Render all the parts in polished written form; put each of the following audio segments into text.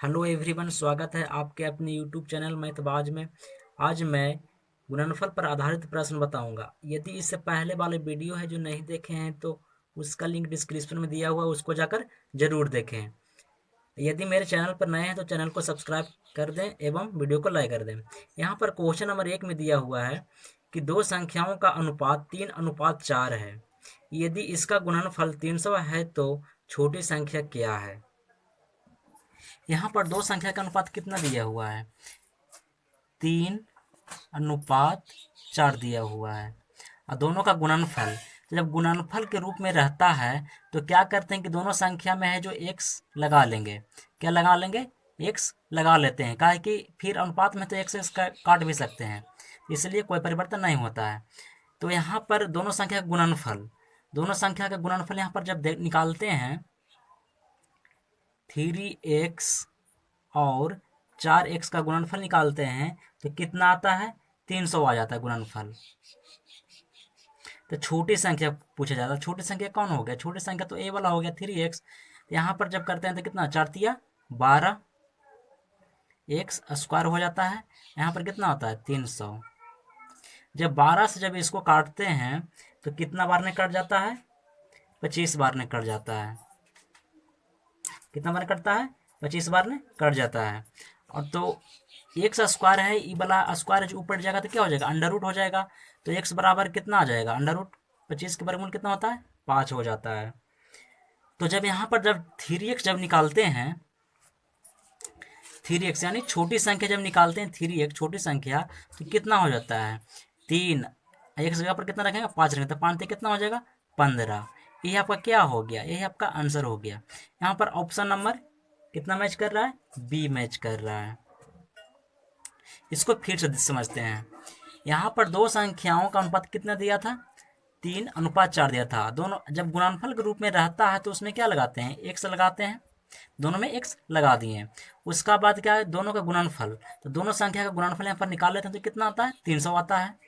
Hello everyone, स्वागत है आपके अपने यूट्यूब चैनल मैथबाज में। आज मैं गुणनफल पर आधारित प्रश्न बताऊंगा। यदि इससे पहले वाले वीडियो है जो नहीं देखे हैं तो उसका लिंक डिस्क्रिप्शन में दिया हुआ है, उसको जाकर जरूर देखें। यदि मेरे चैनल पर नए हैं तो चैनल को सब्सक्राइब कर दें एवं वीडियो को लाइक कर दें। यहाँ पर क्वेश्चन नंबर 1 में दिया हुआ है कि दो संख्याओं का अनुपात 3:4 है। यदि इसका गुणनफल 300 है तो छोटी संख्या क्या है। यहाँ पर दो संख्या का अनुपात कितना दिया हुआ है, 3:4 दिया हुआ है और दोनों का गुणनफल। तो जब गुणनफल के रूप में रहता है तो क्या करते हैं कि दोनों संख्या में है जो x लगा लेंगे। क्या लगा लेंगे, x लगा लेते हैं, काहे कि फिर अनुपात में तो x काट भी सकते हैं, इसलिए कोई परिवर्तन नहीं होता है। तो यहाँ पर दोनों संख्या का गुणनफल, दोनों संख्या का गुणनफल यहाँ पर जब निकालते हैं 3x और 4x का गुणनफल निकालते हैं तो कितना आता है, 300 आ जाता है गुणनफल। तो छोटी संख्या पूछा जाता है, छोटी संख्या कौन हो गया, छोटी संख्या तो ए वाला हो गया 3x। यहाँ पर जब करते हैं तो कितना, 4×3 = 12, एक्स स्क्वायर हो जाता है। यहाँ पर कितना होता है, 300। जब 12 से जब इसको काटते हैं तो कितना बार में कट जाता है, 25 बार में कट जाता है। कितना बार कटता है, 25 बार में कट जाता है। और तो एक्स स्क्वायर है, ई वाला स्क्वायर जो ऊपर जाएगा तो क्या हो जाएगा, अंडर रूट हो जाएगा। तो एक्स बराबर कितना आ जाएगा, अंडर रूट 25 के वर्गमूल कितना होता है, 5 हो जाता है। तो जब यहाँ पर जब 3x जब निकालते हैं, 3x यानी छोटी संख्या जब निकालते हैं 3x छोटी संख्या, तो कितना हो जाता है, 3 एक जगह पर कितना रखेंगे, 5 रखेंगे तो 5 कितना हो जाएगा, 15। ये आपका क्या हो गया, ये आपका आंसर हो गया। यहाँ पर ऑप्शन नंबर कितना मैच कर रहा है, बी मैच कर रहा है। इसको फिर से समझते हैं। यहाँ पर दो संख्याओं का अनुपात कितना दिया था, 3:4 दिया था। दोनों जब गुणनफल के रूप में रहता है तो उसमें क्या लगाते हैं, एक्स लगाते हैं, दोनों में एक्स लगा दिए। उसका बाद क्या है, दोनों का गुणनफल, तो दोनों संख्या का गुणनफल यहाँ पर निकाल लेते हैं तो कितना आता है, 300 आता है।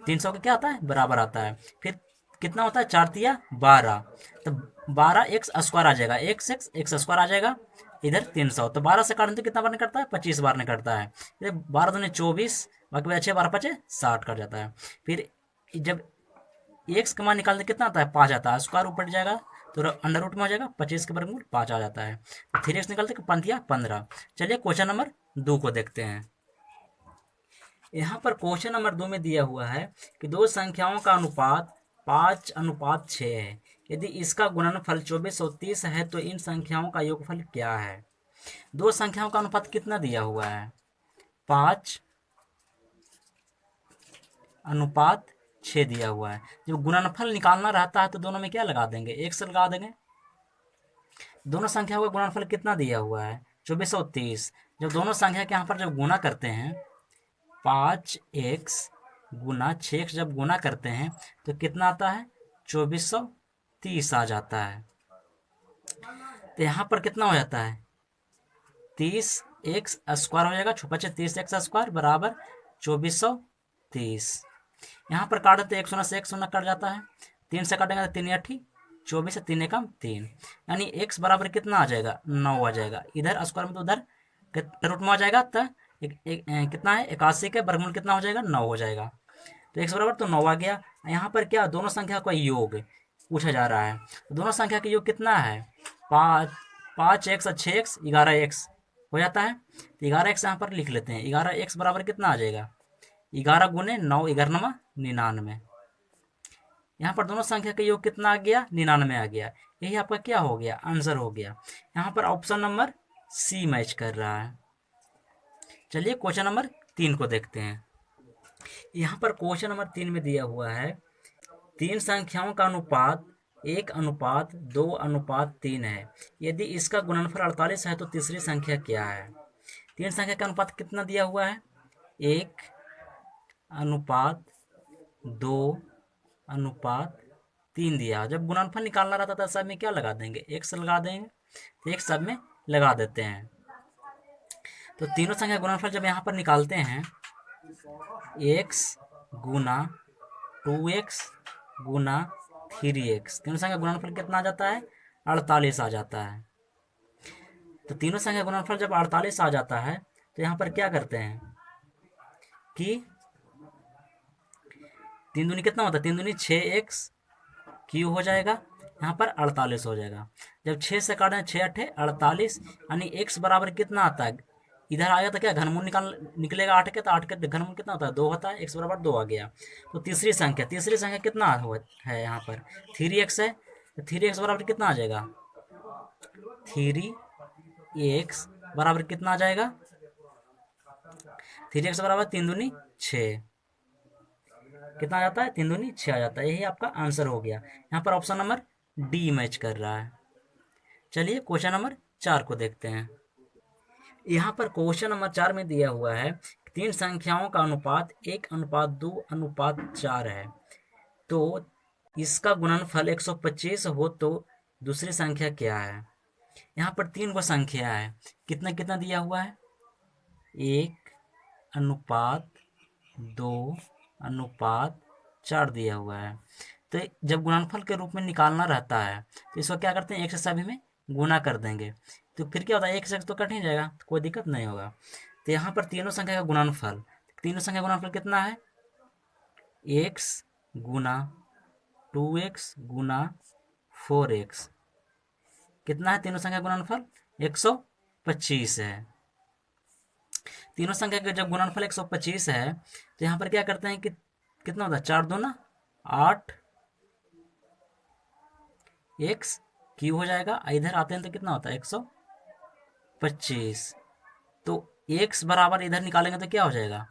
300 का क्या आता है, बराबर आता है। फिर कितना होता है, 4×3 = 12, तो 12 एक्स स्क्वायर आ जाएगा, एक्स एक्स एक्स स्क्वायर आ जाएगा, इधर 300। तो 12 से काटने तो कितना बार निकलता है, 25 बार निकलता है। इधर 12×2 = 24, बाकी बचे 12×5 = 60 कट जाता है। फिर जब एक्स का मान निकालने कितना आता है, 5 आता है, स्क्वायर ऊपर जाएगा तो अंडर रूट में हो जाएगा, 25 के वर्गमूल 5 आ जाता है। तो 3x निकलते 15। चलिए क्वेश्चन नंबर 2 को देखते हैं। यहाँ पर क्वेश्चन नंबर 2 में दिया हुआ है कि दो संख्याओं का अनुपात 5:6 है। यदि इसका गुणनफल 2430 है तो इन संख्याओं का योगफल क्या है। दो संख्याओं का अनुपात कितना दिया हुआ है, 5:6 दिया हुआ है। जब गुणनफल निकालना रहता है तो दोनों में क्या लगा देंगे, एक्स लगा देंगे। दोनों संख्याओं का गुणनफल कितना दिया हुआ है, 2430। जब दोनों संख्या के यहाँ पर जब गुणा करते हैं, 5x गुना 6x जब गुना करते हैं तो कितना आता है, 2430 आ जाता है। तो यहाँ पर कितना हो जाता है, 30x स्क्वायर हो जाएगा, छुपा 30x स्क्वायर बराबर 2430। यहाँ पर काटे तो 1 शून्य से 1 शून्य कट जाता है, 3 से काटेंगे तो 3×8 = 24 से 3 एकम 3, यानी x बराबर कितना आ जाएगा, 9 आ जाएगा। इधर स्क्वायर में तो उधर रूट में आ जाएगा, तो कितना है, 81 के वर्गमूल कितना हो जाएगा, 9 हो जाएगा। तो x बराबर तो 9 आ गया। यहाँ पर क्या, दोनों संख्या का योग पूछा जा रहा है। तो दोनों संख्या का योग कितना है, 5x और 6x 11x हो जाता है। तो 11x यहाँ पर लिख लेते हैं, 11x बराबर कितना आ जाएगा, 11×9 11×9 99। यहाँ पर दोनों संख्या का योग कितना आ गया, 99 आ गया। यही आपका क्या हो गया, आंसर हो गया। यहाँ पर ऑप्शन नंबर सी मैच कर रहा है। चलिए क्वेश्चन नंबर 3 को देखते हैं। यहाँ पर क्वेश्चन नंबर 3 में दिया हुआ है, तीन संख्याओं का अनुपात 1:2:3 है। यदि इसका गुणनफल 48 है तो तीसरी संख्या क्या है। तीन संख्या का अनुपात कितना दिया हुआ है, 1:2:3 दिया। जब गुणनफल निकालना रहता था सब में क्या लगा देंगे, एक्स लगा देंगे, तो एक सब में लगा देते हैं। तो तीनों संख्या गुणनफल जब यहाँ पर निकालते हैं, एक्स गुना 2x गुना 3x, तीनों संख्या गुणनफल कितना आ जाता है, 48 आ जाता है। तो तीनों संख्या का गुणनफल जब 48 आ जाता है तो यहाँ पर क्या करते हैं कि 3 दूनी कितना होता है, 3 दूनी 6x क्यू हो जाएगा, यहाँ पर 48 हो जाएगा। जब 6 से काटें 6 अट्ठे 48, यानी x बराबर कितना आता है, इधर आया तो क्या घनमूल निकलेगा 8 के, तो 8 के घनमूल कितना होता है 2 होता है, x बराबर 2 आ गया। तो तीसरी संख्या कितना है यहाँ पर 3x है, तो 3x बराबर कितना आ जाएगा, 3x बराबर कितना आ जाएगा, 3x बराबर 3 दूनी 6, कितना आ जाता है 3 दूनी 6 आ जाता है। यही आपका आंसर हो गया। यहाँ पर ऑप्शन नंबर डी मैच कर रहा है। चलिए क्वेश्चन नंबर 4 को देखते हैं। यहाँ पर क्वेश्चन नंबर 4 में दिया हुआ है 3 संख्याओं का अनुपात 1:2:4 है, तो इसका गुणनफल 125 हो तो दूसरी संख्या क्या है। यहाँ पर 3 को संख्या है, कितना कितना दिया हुआ है, 1:2:4 दिया हुआ है। तो जब गुणनफल के रूप में निकालना रहता है तो इसको क्या करते हैं, एक से सभी में गुना कर देंगे, तो फिर क्या होता है एक से तो कट ही जाएगा, तो कोई दिक्कत नहीं होगा। तो यहाँ पर तीनों संख्या का गुणनफल, तीनों संख्या का गुणनफल कितना है, x गुना 2x गुना 4x, कितना है तीनों संख्या का गुणनफल 125 है। तीनों संख्या का जब गुणनफल 125 है तो यहाँ पर क्या करते हैं कि कितना होता है 4 दूना 8 x क्यू हो जाएगा, इधर आते हैं तो कितना होता है 125, तो x बराबर इधर निकालेंगे तो क्या हो जाएगा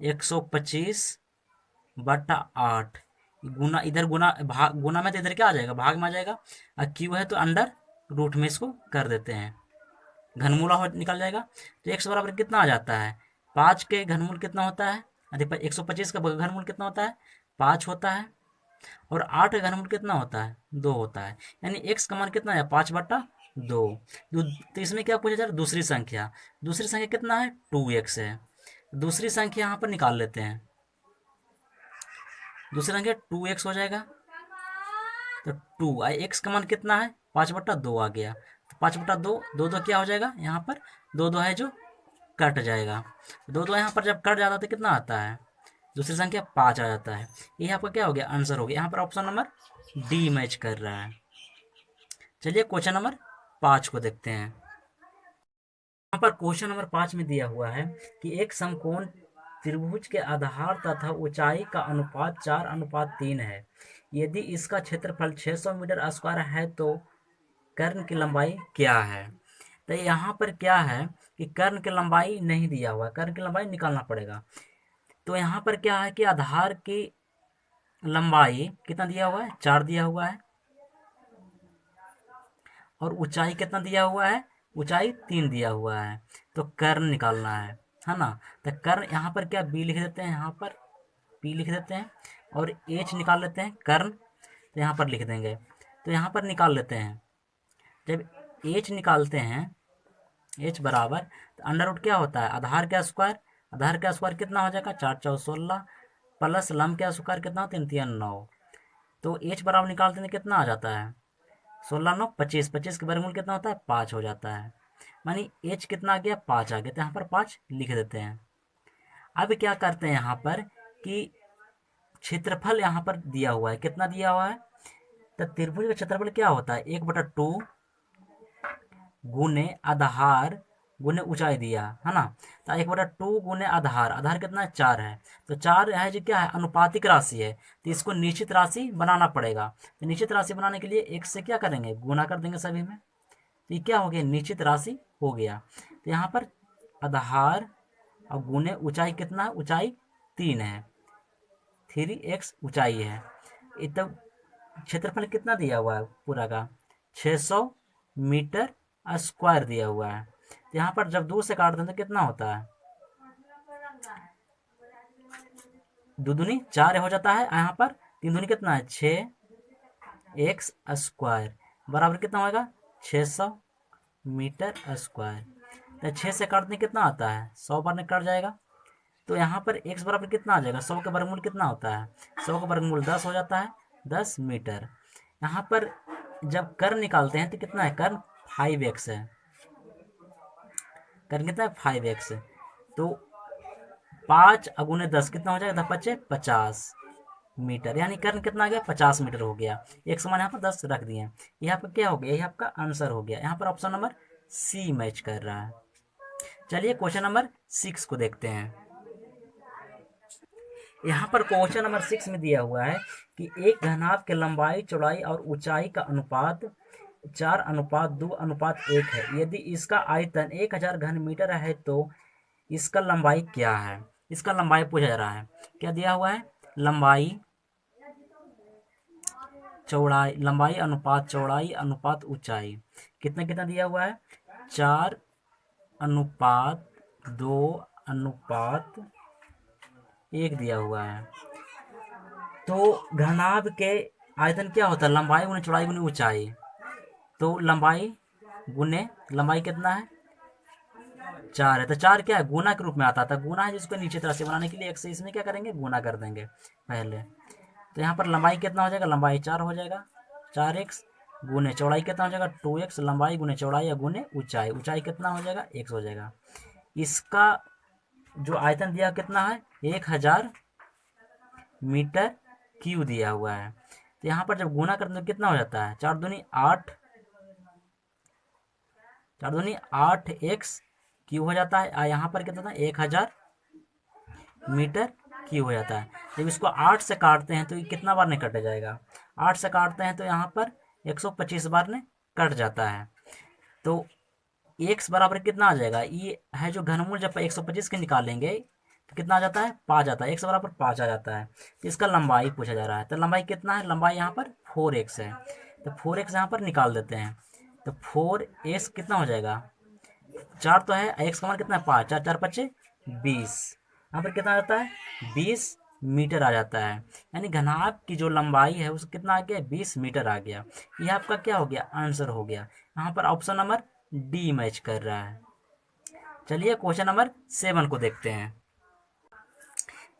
125/8 गुना, इधर गुना भाग, गुना में तो इधर क्या आ जाएगा भाग में आ जाएगा, और क्यू है तो अंडर रूट में इसको कर देते हैं, घनमूला हो निकल जाएगा। तो x बराबर कितना आ जाता है, 5 के घनमूल कितना होता है, अधिक 125 का घनमूल कितना होता है 5 होता है, और 8 का घनमूल कितना होता है 2 होता है, यानी x का मान कितना है 5/2। तो इसमें क्या पूछा जा रहा है, दूसरी संख्या कितना है 2x है। दूसरी संख्या यहाँ पर निकाल लेते हैं, दूसरी संख्या 2x हो जाएगा, तो 2 x का मान कितना है 5/2 आ गया, तो 5/2 2 क्या हो जाएगा, यहाँ पर 2 है जो कट जाएगा, 2 यहाँ पर जब कट जाता है तो कितना आता है, दूसरी संख्या 5 आ जाता है। ये आपका क्या हो गया आंसर हो गया। यहाँ पर ऑप्शन नंबर डी मैच कर रहा है। चलिए क्वेश्चन नंबर 5 को देखते हैं। यहाँ पर क्वेश्चन नंबर 5 में दिया हुआ है कि एक समकोण त्रिभुज के आधार तथा ऊंचाई का अनुपात 4:3 है, यदि इसका क्षेत्रफल 600 मीटर स्क्वायर है तो कर्ण की लंबाई क्या है। तो यहाँ पर क्या है कि कर्ण की लंबाई नहीं दिया हुआ है, कर्ण की लंबाई निकालना पड़ेगा। तो यहाँ पर क्या है कि आधार की लंबाई कितना दिया हुआ है 4 दिया हुआ है, और ऊंचाई कितना दिया हुआ है, ऊंचाई 3 दिया हुआ है, तो कर्ण निकालना है ना। तो कर्ण यहाँ पर क्या बी लिख देते हैं, यहाँ पर पी लिख देते हैं, और एच निकाल लेते हैं कर्ण, तो यहाँ पर लिख देंगे। तो यहाँ पर निकाल लेते हैं, जब एच निकालते हैं एच बराबर, तो अंडर रूट क्या होता है आधार का स्क्वायर, आधार का स्क्वायर कितना हो जाएगा 4 4 16 प्लस लम का स्क्वायर कितना 3 3 9, तो एच बराबर निकालते हैं कितना आ जाता है 16 9 25, 25 के वर्गमूल कितना होता है 5 हो जाता है, मानी एच कितना आ गया 5 आ गया, तो यहाँ पर 5 लिख देते हैं। अब क्या करते हैं यहाँ पर कि क्षेत्रफल यहाँ पर दिया हुआ है, कितना दिया हुआ है, तो त्रिभुज का क्षेत्रफल क्या होता है 1/2 गुने आधार गुने ऊंचाई दिया है ना, तो 1/2 गुने आधार, आधार कितना है 4 है, तो 4 है जो क्या है अनुपातिक राशि है, तो इसको निश्चित राशि बनाना पड़ेगा। तो निश्चित राशि बनाने के लिए एक से क्या करेंगे गुना कर देंगे सभी में, तो ये क्या हो गया निश्चित राशि हो गया। तो यहाँ पर आधार और गुने ऊंचाई कितना है, ऊंचाई 3 है, 3x ऊंचाई है, तब क्षेत्रफल कितना दिया हुआ है पूरा का 600 मीटर स्क्वायर दिया हुआ है। तो यहाँ पर जब 2 से काट दें तो कितना होता है 2 दूनी 4 हो जाता है, यहाँ पर 3 दूनी कितना है 6x स्क्वायर बराबर कितना होगा 600 मीटर स्क्वायर। तो 6 से काटने कितना आता है 100 बार कट जाएगा, तो यहाँ पर x बराबर कितना आ जाएगा 100 का वर्गमूल कितना होता है 100 का वर्गमूल 10 हो जाता है 10 मीटर। यहाँ पर जब कर्ण निकालते हैं तो कितना है कर्ण 5x है, करें कितना है 5x। तो 5 अगुने 10 कितना हो जाएगा, 50 मीटर, यानी कर्ण कितना आ गया 50 मीटर हो गया। एक समान यहाँ पर 10 रख दिए। यहाँ पर क्या हो गया, यह आपका आंसर हो गया। यहाँ पर ऑप्शन नंबर सी मैच कर रहा है। चलिए क्वेश्चन नंबर 6 को देखते हैं। यहाँ पर क्वेश्चन नंबर 6 में दिया हुआ है कि एक घनाभ के लंबाई चौड़ाई और ऊंचाई का अनुपात 4:2:1 है। यदि इसका आयतन 1000 घन मीटर है तो इसका लंबाई क्या है। इसका लंबाई पूछा जा रहा है। क्या दिया हुआ है, लंबाई चौड़ाई, लंबाई अनुपात चौड़ाई अनुपात ऊंचाई, कितना कितना दिया हुआ है, 4:2:1 दिया हुआ है। तो घनाभ के आयतन क्या होता है, लंबाई गुने चौड़ाई गुने ऊंचाई। तो लंबाई गुने लंबाई कितना है 4 है, तो 4 क्या है गुना के रूप में आता था। गुना है जिसको नीचे तरह से बनाने के लिए एक से इसमें क्या करेंगे, गुना कर देंगे पहले। तो यहाँ पर लंबाई कितना हो जाएगा, लंबाई 4 हो जाएगा, 4x गुने चौड़ाई कितना हो जाएगा 2x। लंबाई गुने चौड़ाई या गुने ऊंचाई, ऊंचाई कितना हो जाएगा x हो जाएगा। इसका जो आयतन दिया कितना है 1000 मीटर क्यू दिया हुआ है। तो यहाँ पर जब गुना करते तो कितना हो जाता है, 4 दूनी 8x क्यू हो जाता है। यहाँ पर कितना था 1000 मीटर क्यू हो जाता है। जब इसको 8 से काटते हैं तो ये कितना बार नहीं कट जाएगा, 8 से काटते हैं तो यहाँ पर 125 बार ने कट जाता है। तो x बराबर कितना आ जाएगा, ये है जो घनमूल जब 125 के निकालेंगे तो कितना आ जाता है 5 आता है, x बराबर 5 आ जाता है। तो इसका लंबाई पूछा जा रहा है। तो लंबाई कितना है, लंबाई यहाँ पर 4x है। तो 4x यहाँ पर निकाल देते हैं। तो 4x कितना हो जाएगा, 4 तो है, x का मान कितना है 5, 4 4 5 20, यहाँ पर कितना आ जाता है 20 मीटर आ जाता है। यानी घनाभ की जो लंबाई है उसको कितना आ गया 20 मीटर आ गया। यह आपका क्या हो गया, आंसर हो गया। यहाँ पर ऑप्शन नंबर डी मैच कर रहा है। चलिए क्वेश्चन नंबर 7 को देखते हैं।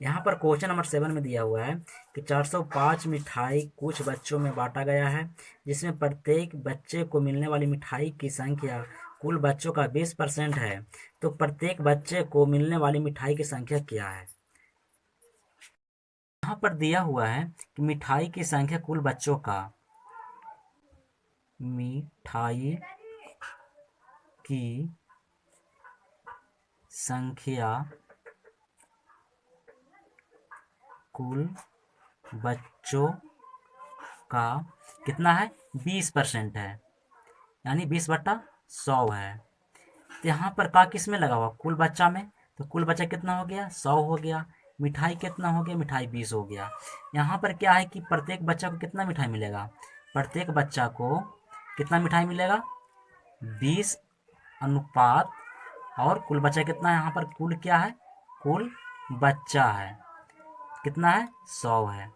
यहाँ पर क्वेश्चन नंबर 7 में दिया हुआ है कि 405 मिठाई कुछ बच्चों में बांटा गया है, जिसमें प्रत्येक बच्चे को मिलने वाली मिठाई की संख्या कुल बच्चों का 20% है। तो प्रत्येक बच्चे को मिलने वाली मिठाई की संख्या क्या है। यहाँ पर दिया हुआ है कि मिठाई की संख्या कुल बच्चों का, मिठाई की संख्या कुल बच्चों का कितना है 20% है, यानी 20/100 है। तो यहाँ पर का किस में लगा हुआ, कुल बच्चा में। तो कुल बच्चा कितना हो गया 100 हो गया। मिठाई कितना हो गया, मिठाई 20 हो गया। यहाँ पर क्या है कि प्रत्येक बच्चा को कितना मिठाई मिलेगा, प्रत्येक बच्चा को कितना मिठाई मिलेगा 20 अनुपात, और कुल बच्चा कितना है, यहाँ पर कुल क्या है, कुल बच्चा है कितना है 100 है।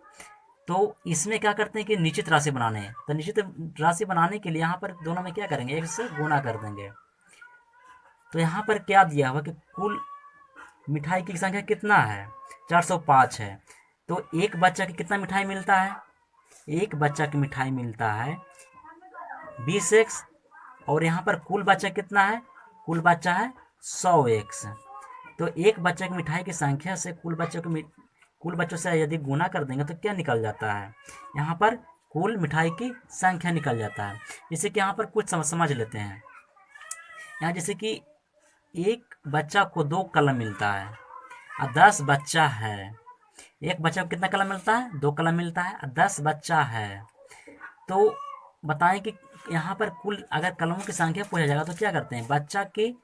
तो इसमें क्या करते हैं कि निश्चित राशि बनाने हैं। तो निश्चित राशि बनाने के लिए यहाँ पर दोनों में क्या करेंगे, एक से गुणा कर देंगे। तो यहाँ पर क्या दिया हुआ कि कुल मिठाई की संख्या कितना है 405 है। तो एक बच्चा की कितना मिठाई मिलता है, एक बच्चा की मिठाई मिलता है 20x, और यहाँ पर कुल बच्चा कितना है, कुल बच्चा है 100x। तो एक बच्चे की मिठाई की संख्या से कुल बच्चों से यदि गुना कर देंगे तो क्या निकल जाता है, यहाँ पर कुल मिठाई की संख्या निकल जाता है। जैसे कि यहाँ पर कुछ समझ लेते हैं। यहाँ जैसे कि एक बच्चा को 2 कलम मिलता है और 10 बच्चा है। एक बच्चा को कितना कलम मिलता है, 2 कलम मिलता है और 10 बच्चा है। तो बताएं कि यहाँ पर कुल अगर कलमों की संख्या पूछा जाएगा तो क्या करते हैं, बच्चा की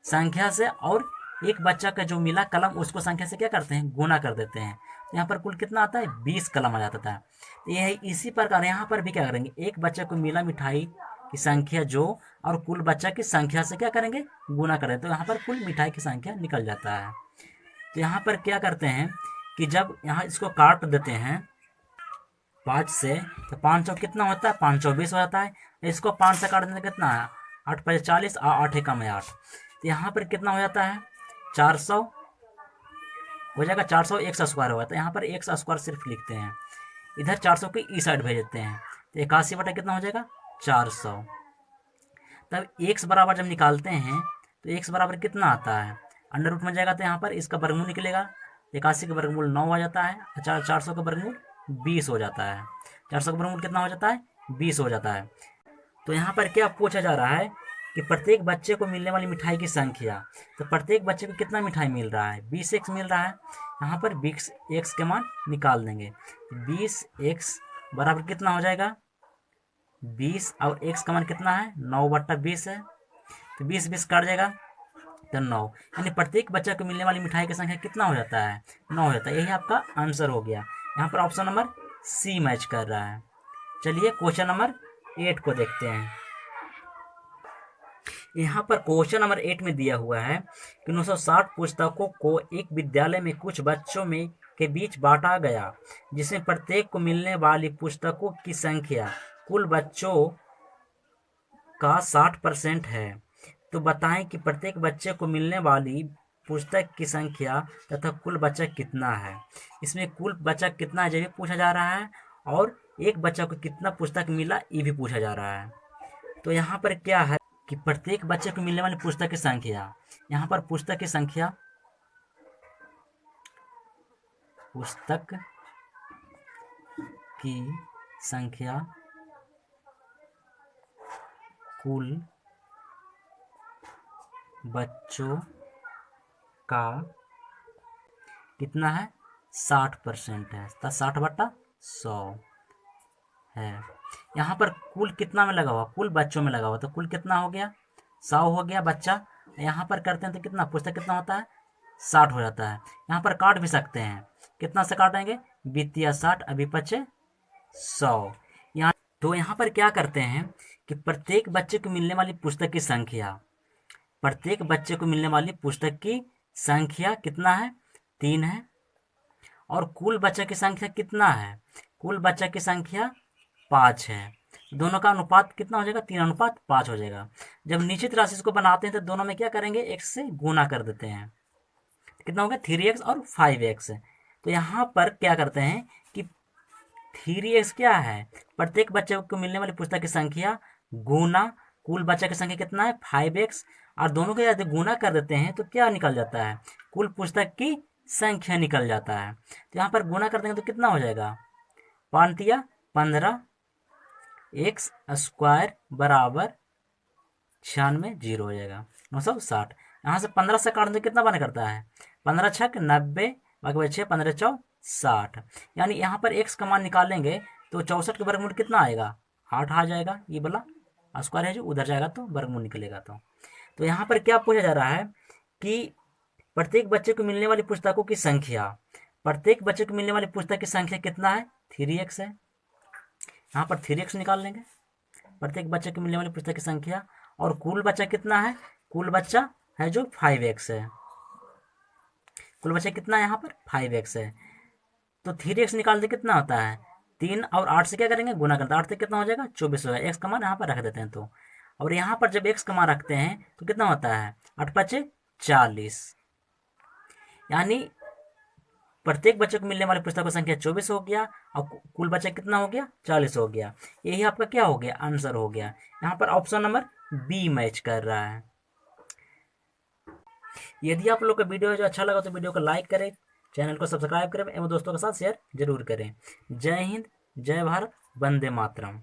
संख्या से और एक बच्चा का जो मिला कलम उसको संख्या से क्या करते हैं, गुना कर देते हैं। तो यहाँ पर कुल कितना आता है 20 कलम आ जाता था। तो यह इसी प्रकार यहाँ पर भी क्या करेंगे, एक बच्चे को मिला मिठाई की संख्या जो, और कुल बच्चा की संख्या से क्या करेंगे गुना करें, तो यहाँ पर कुल मिठाई की संख्या निकल जाता है। तो यहाँ पर क्या करते हैं कि जब यहाँ इसको काट देते हैं 5 से, तो 5 चौक कितना होता है 5 24 हो जाता है। इसको 5 से काट देने कितना है 8 5 40 और 8 एकम है 8। तो यहाँ पर कितना हो जाता है 400 हो जाएगा, 400 x स्क्वायर होगा। तो यहाँ पर x स्क्वायर सिर्फ लिखते हैं, इधर 400 की ई साइड भेज देते हैं। तो 81 बटा कितना हो जाएगा 400। तब x बराबर जब निकालते हैं तो x बराबर कितना आता है, अंडर रूट में जाएगा तो यहाँ पर इसका वर्गमूल निकलेगा, 81 का वर्गमूल 9 हो जाता है, 400 का वर्गमूल 20 हो जाता है, 400 का वर्गमूल कितना हो जाता है, 20 हो जाता है। तो यहाँ पर क्या पूछा जा रहा है कि प्रत्येक बच्चे को मिलने वाली मिठाई की संख्या, तो प्रत्येक बच्चे को कितना मिठाई मिल रहा है, 20x मिल रहा है। यहाँ पर 20x के मान निकाल देंगे, 20x बराबर कितना हो जाएगा, 20 और x का मान कितना है, 9/20 है, तो 20 काट जाएगा तो 9, यानी प्रत्येक बच्चे को मिलने वाली मिठाई की संख्या कितना हो जाता है, 9 हो जाता है। यही आपका आंसर हो गया। यहाँ पर ऑप्शन नंबर सी मैच कर रहा है। चलिए क्वेश्चन नंबर 8 को देखते हैं। यहाँ पर क्वेश्चन नंबर 8 में दिया हुआ है कि 960 पुस्तकों को एक विद्यालय में कुछ बच्चों में के बीच बांटा गया, जिसमें प्रत्येक को मिलने वाली पुस्तकों की संख्या कुल बच्चों का 60% है। तो बताएं कि प्रत्येक बच्चे को मिलने वाली पुस्तक की संख्या तथा कुल बच्चा कितना है। इसमें कुल बच्चा कितना है ये भी पूछा जा रहा है, और एक बच्चा को कितना पुस्तक मिला ये भी पूछा जा रहा है। तो यहाँ पर क्या है कि प्रत्येक बच्चे को मिलने वाली पुस्तक की संख्या, यहाँ पर पुस्तक की संख्या कुल बच्चों का कितना है, 60% है, 60/100 है। यहाँ पर कुल कितना में लगा हुआ, कुल बच्चों में लगा हुआ, तो कुल कितना हो गया, 100 हो गया बच्चा। यहाँ पर करते हैं तो कितना पुस्तक कितना होता है, 60 हो जाता है। यहाँ पर काट भी सकते हैं, कितना से काटेंगे, 20×60 अभी बचे 100। यहाँ पर क्या करते हैं कि प्रत्येक बच्चे को मिलने वाली पुस्तक की संख्या, प्रत्येक बच्चे को मिलने वाली पुस्तक की संख्या कितना है, 3 है, और कुल बच्चे की संख्या कितना है, कुल बच्चे की संख्या 5 है। दोनों का अनुपात कितना हो जाएगा, 3:5 हो जाएगा। जब निश्चित राशि को बनाते हैं तो दोनों में क्या करेंगे, x से गुना कर देते हैं, कितना हो गया 3x और 5x। तो यहाँ पर क्या करते हैं कि 3x क्या है, प्रत्येक बच्चे को मिलने वाली पुस्तक की संख्या गुना कुल बच्चे की संख्या कितना है, 5x, और दोनों को यदि गुना कर देते हैं तो क्या निकल जाता है, कुल पुस्तक की संख्या निकल जाता है। तो यहाँ पर गुना कर देंगे तो कितना हो जाएगा, 5×15 x² बराबर 96, 0 हो जाएगा 960। यहाँ से 15 से काट दें कितना बने करता है, 15×6 90, बाकी बचे 15×4 60। यानी यहाँ पर x का मान निकालेंगे तो 64 के वर्गमूल कितना आएगा, 8 आ जाएगा। ये बोला स्क्वायर है जो उधर जाएगा तो वर्गमूल निकलेगा। तो यहाँ पर क्या पूछा जा रहा है कि प्रत्येक बच्चे को मिलने वाली पुस्तकों की संख्या, प्रत्येक बच्चे को मिलने वाली पुस्तक की संख्या कितना है, 3x है। यहाँ पर 3x निकाल लेंगे, प्रत्येक बच्चे को मिलने वाली पुस्तक की संख्या, और कुल बच्चा कितना है, कुल बच्चा है जो 5x है, कुल बच्चा कितना है यहाँ पर 5x है। तो 3x निकाल दे कितना होता है, 3 और 8 से क्या करेंगे, गुना करते हैं, 8 से कितना हो जाएगा 24 हो जाएगा। x का मान यहाँ पर रख देते हैं। तो और यहाँ पर जब x का मान रखते हैं तो कितना होता है, 8×5 40, यानी प्रत्येक बच्चे को मिलने वाली पुस्तकों की संख्या 24 हो गया, और कुल बच्चा कितना हो गया, 40 हो गया। यही आपका क्या हो गया, आंसर हो गया। यहाँ पर ऑप्शन नंबर बी मैच कर रहा है। यदि आप लोग का वीडियो जो अच्छा लगा तो वीडियो को लाइक करें, चैनल को सब्सक्राइब करें एवं दोस्तों के साथ शेयर जरूर करें। जय हिंद, जय भारत, वंदे मातरम।